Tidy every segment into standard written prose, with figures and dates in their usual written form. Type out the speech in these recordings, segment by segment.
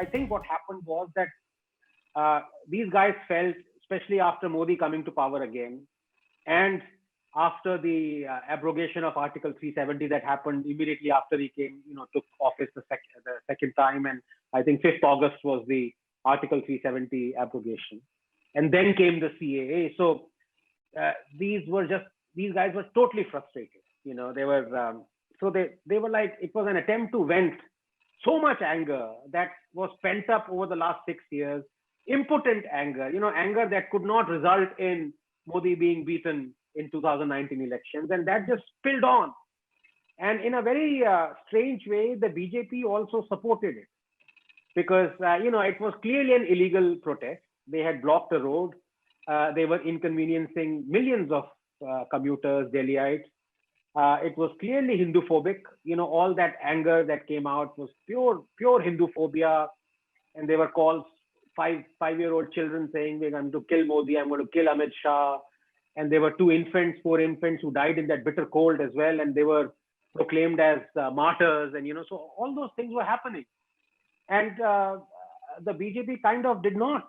I think what happened was that these guys felt, especially after Modi coming to power again, and after the abrogation of Article 370 that happened immediately after he came, took office the second time, and I think 5th August was the Article 370 abrogation, and then came the CAA. So these guys were totally frustrated. They were they were like, it was an attempt to vent so much anger that was pent up over the last 6 years, impotent anger, anger that could not result in Modi being beaten in 2019 elections, and that just spilled on. And in a very strange way, the BJP also supported it because it was clearly an illegal protest. They had blocked the road. They were inconveniencing millions of commuters, Delhiites. It was clearly Hindu-phobic. All that anger that came out was pure Hindu-phobia, and there were calls, five-year-old children saying, "We're going to kill Modi. I'm going to kill Amit Shah." And there were 4 infants who died in that bitter cold as well, and they were proclaimed as martyrs. And so all those things were happening, and the BJP kind of did not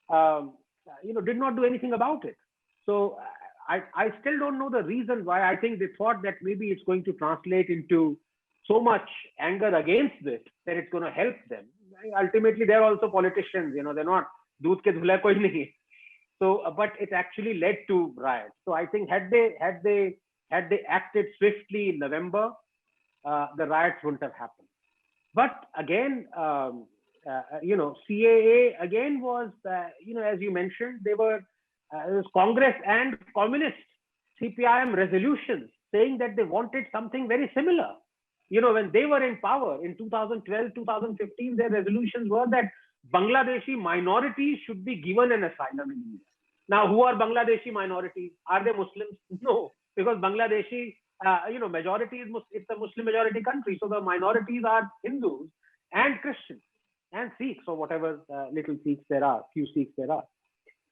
do anything about it. So I still don't know the reason why. I think they thought that maybe it's going to translate into so much anger against this that it's going to help them. Ultimately, they're also politicians. They're not doodh ke dhula koi nahi. So, but it actually led to riots. So I think had they acted swiftly in November, the riots wouldn't have happened. But again, CAA again was, as you mentioned, it was Congress and Communist CPIM resolutions saying that they wanted something very similar. When they were in power in 2012, 2015, their resolutions were that Bangladeshi minorities should be given an asylum in India. Now, who are Bangladeshi minorities? Are they Muslims? No, because Bangladeshi, majority it's a Muslim majority country. So the minorities are Hindus and Christians and Sikhs, or whatever little Sikhs there are, few Sikhs there are.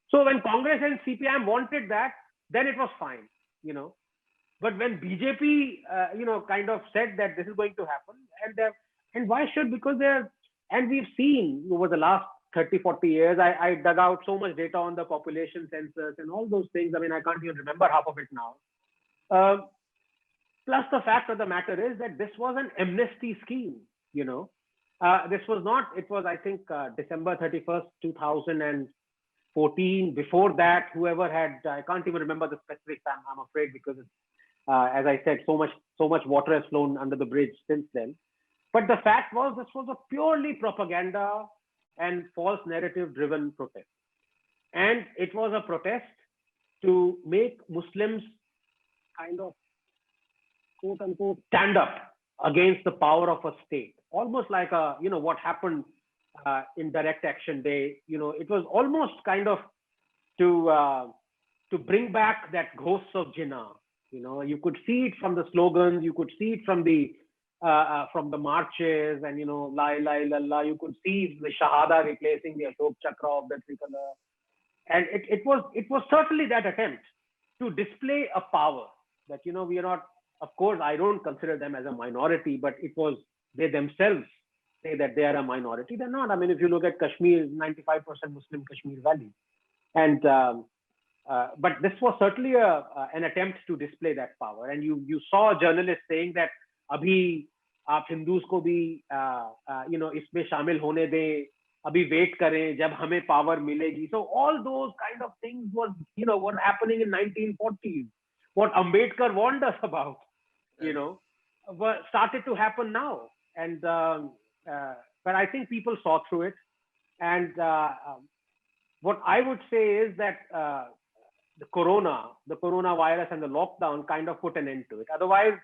So when Congress and CPIM wanted that, then it was fine, But when BJP, kind of said that this is going to happen, and why should? Because and we've seen over the last 30, 40 years, I dug out so much data on the population census and all those things. I mean, I can't even remember half of it now. Plus, the fact of the matter is that this was an amnesty scheme, This was not, it was, I think, December 31st, 2014. Before that, whoever had, I can't even remember the specifics, I'm afraid, because as I said, so much water has flown under the bridge since then. But the fact was, this was a purely propaganda and false narrative driven protest. And it was a protest to make Muslims kind of, quote unquote, stand up against the power of a state. Almost like what happened in Direct Action Day. It was almost kind of to bring back that ghosts of Jinnah. You could see it from the slogans, you could see it from the marches, and La ilaha illallah. You could see the Shahada replacing the Ashok Chakra of the tricolor, and it was certainly that attempt to display a power that we are not. Of course, I don't consider them as a minority, but it was they themselves say that they are a minority. They're not. I mean, if you look at Kashmir, 95% Muslim Kashmir Valley, and but this was certainly an attempt to display that power. And you saw journalists saying that abhi aap Hindus ko bhi isme shamil hone de, abhi wait kare jab hame power milegi. So all those kind of things were were happening in 1940s. What Ambedkar warned us about, started to happen now. And but I think people saw through it. And what I would say is that the coronavirus and the lockdown kind of put an end to it. Otherwise,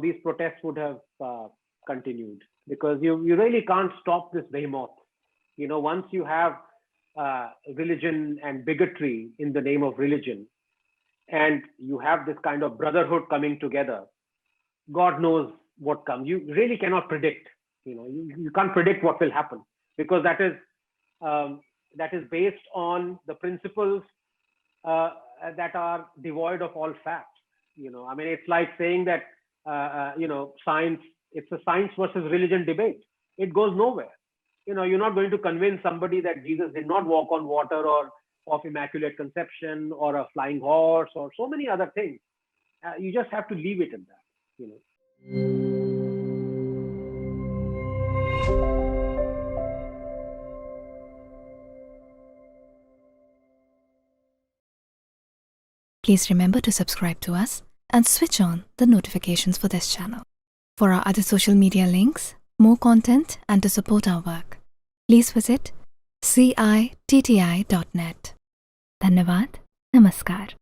these protests would have continued, because you really can't stop this behemoth. Once you have religion and bigotry in the name of religion, and you have this kind of brotherhood coming together, God knows what comes. You really cannot predict. You can't predict what will happen, because that is based on the principles that are devoid of all facts. I mean, it's like saying that science. It's a science versus religion debate. It goes nowhere. you're not going to convince somebody that Jesus did not walk on water or of immaculate conception or a flying horse or so many other things. You just have to leave it in that. Please remember to subscribe to us and switch on the notifications for this channel. For our other social media links, more content, and to support our work, please visit citti.net. Dhanyavad. Namaskar.